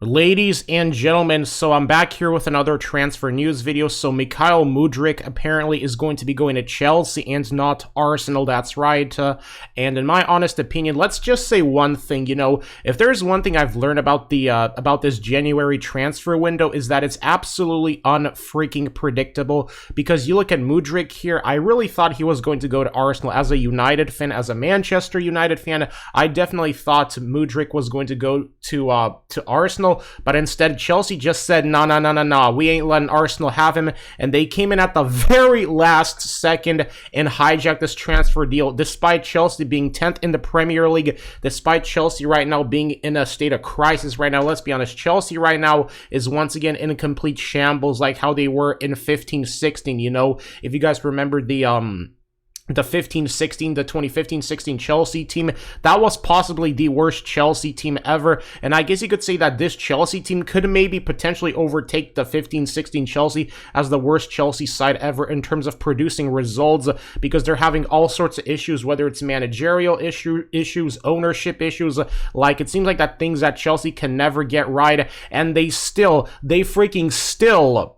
Ladies and gentlemen, so I'm back here with another transfer news video. So Mykhailo Mudryk apparently is going to be going to Chelsea and not Arsenal. That's right. And in my honest opinion, let's just say one thing. You know, if there's one thing I've learned about the about this January transfer window is that it's absolutely unfreaking predictable. Because you look at Mudryk here, I really thought he was going to go to Arsenal. As a United fan, as a Manchester United fan, I definitely thought Mudryk was going to go to Arsenal. But instead, Chelsea just said, no, we ain't letting Arsenal have him. And they came in at the very last second and hijacked this transfer deal, despite Chelsea being 10th in the Premier League, despite Chelsea right now being in a state of crisis right now. Let's be honest, Chelsea right now is once again in a complete shambles, like how they were in 15-16, you know? If you guys remember the 2015-16 Chelsea team, that was possibly the worst Chelsea team ever. And I guess you could say that this Chelsea team could maybe potentially overtake the 15-16 Chelsea as the worst Chelsea side ever in terms of producing results, because they're having all sorts of issues, whether it's managerial issues, ownership issues. Like, it seems like that things that Chelsea can never get right, and they freaking still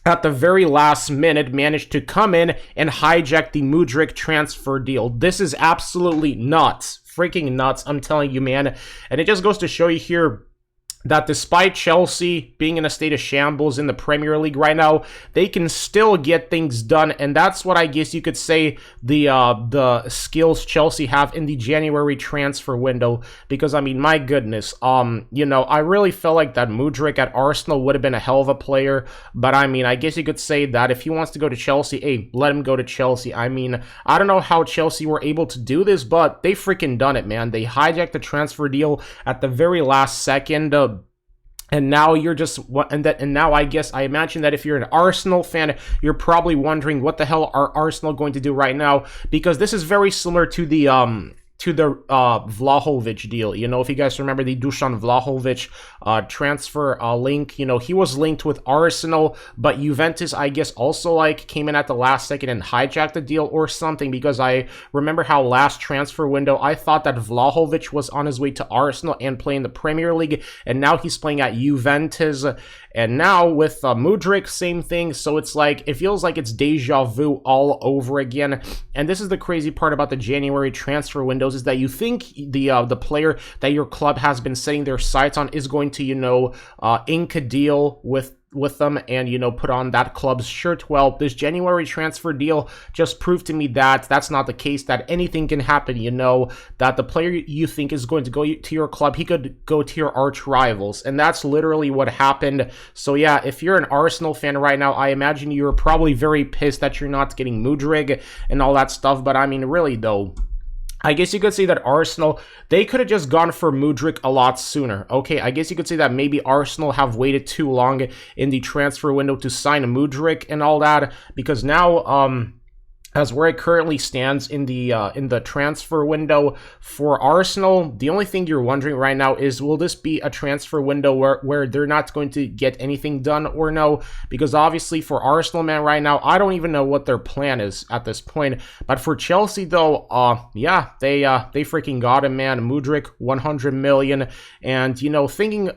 at the very last minute managed to come in and hijack the Mudryk transfer deal. This is absolutely nuts. Freaking nuts, I'm telling you, man. And it just goes to show you here that despite Chelsea being in a state of shambles in the Premier League right now, they can still get things done. And that's what I guess you could say the skills Chelsea have in the January transfer window. Because, I mean, my goodness, you know, I really felt like that Mudryk at Arsenal would have been a hell of a player. But, I mean, I guess you could say that if he wants to go to Chelsea, hey, let him go to Chelsea. I mean, I don't know how Chelsea were able to do this, but they freaking done it, man. They hijacked the transfer deal at the very last second. And now you're just, and now I guess, I imagine that if you're an Arsenal fan, you're probably wondering what the hell are Arsenal going to do right now, because this is very similar to the Vlahovic deal. You know, if you guys remember the Dusan Vlahovic transfer link, you know, he was linked with Arsenal, but Juventus, I guess, also like came in at the last second and hijacked the deal or something, because I remember how last transfer window, I thought that Vlahovic was on his way to Arsenal and playing the Premier League, and now he's playing at Juventus. And now with Mudryk, same thing. So it's like, it feels like it's deja vu all over again. And this is the crazy part about the January transfer windows, is that you think the player that your club has been setting their sights on is going to, you know, ink a deal with them and, you know, put on that club's shirt. Well, this January transfer deal just proved to me that that's not the case, that anything can happen, you know, that the player you think is going to go to your club, he could go to your arch rivals, and that's literally what happened. So yeah, if you're an Arsenal fan right now, I imagine you're probably very pissed that you're not getting Mudryk and all that stuff, but I mean, really though, I guess you could say that Arsenal, they could have just gone for Mudryk a lot sooner. Okay, I guess you could say that maybe Arsenal have waited too long in the transfer window to sign Mudryk and all that, because now, as where it currently stands in the transfer window for Arsenal, the only thing you're wondering right now is, will this be a transfer window where they're not going to get anything done or no? Because obviously for Arsenal, man, right now, I don't even know what their plan is at this point. But for Chelsea, though, yeah, they freaking got him, man. Mudryk, 100 million. And, you know, speaking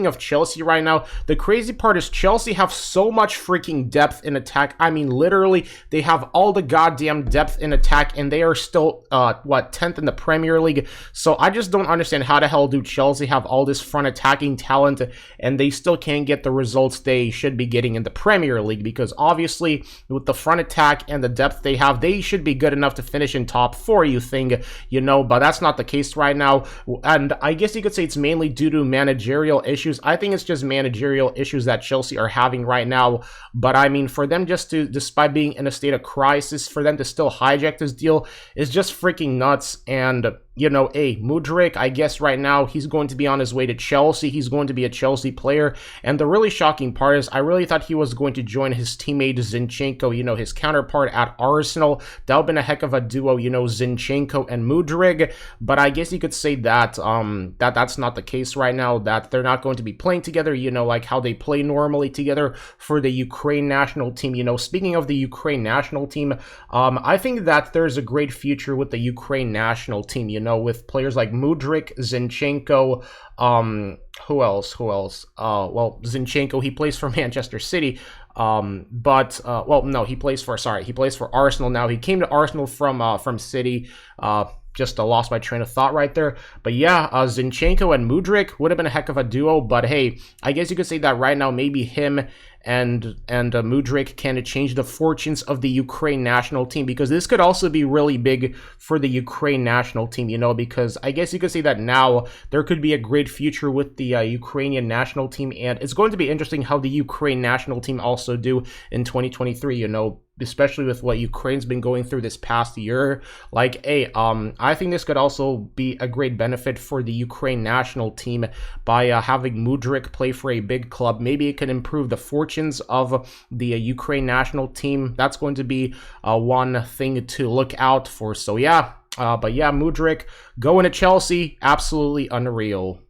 of Chelsea right now, the crazy part is Chelsea have so much freaking depth in attack. I mean, literally, they have all the goddamn depth in attack, and they are still, 10th in the Premier League. So I just don't understand how the hell do Chelsea have all this front attacking talent, and they still can't get the results they should be getting in the Premier League, because obviously, with the front attack and the depth they have, they should be good enough to finish in top 4, you think, you know, but that's not the case right now. And I guess you could say it's mainly due to managerial issues. I think it's just managerial issues that Chelsea are having right now. But I mean, for them just to, despite being in a state of crisis, for them to still hijack this deal is just freaking nuts. And you know, Mudryk, I guess right now he's going to be on his way to Chelsea. He's going to be a Chelsea player. And the really shocking part is I really thought he was going to join his teammate Zinchenko, you know, his counterpart at Arsenal. That would have been a heck of a duo, you know, Zinchenko and Mudryk. But I guess you could say that that's not the case right now, that they're not going to be playing together, you know, like how they play normally together for the Ukraine national team. You know, speaking of the Ukraine national team, I think that there's a great future with the Ukraine national team, you know, with players like Mudryk, Zinchenko, well, Zinchenko, he plays for Manchester City, well, no, he plays for Arsenal now. He came to Arsenal from City. Just lost my train of thought right there. But yeah, Zinchenko and Mudryk would have been a heck of a duo. But hey, I guess you could say that right now maybe him and Mudryk can change the fortunes of the Ukraine national team, because this could also be really big for the Ukraine national team, you know, because I guess you could say that now there could be a great future with the Ukrainian national team, and it's going to be interesting how the Ukraine national team also do in 2023, you know, especially with what Ukraine's been going through this past year. Like, hey, I think this could also be a great benefit for the Ukraine national team by having Mudryk play for a big club. Maybe it can improve the fortunes of the Ukraine national team. That's going to be one thing to look out for. So yeah, but yeah, Mudryk going to Chelsea, absolutely unreal.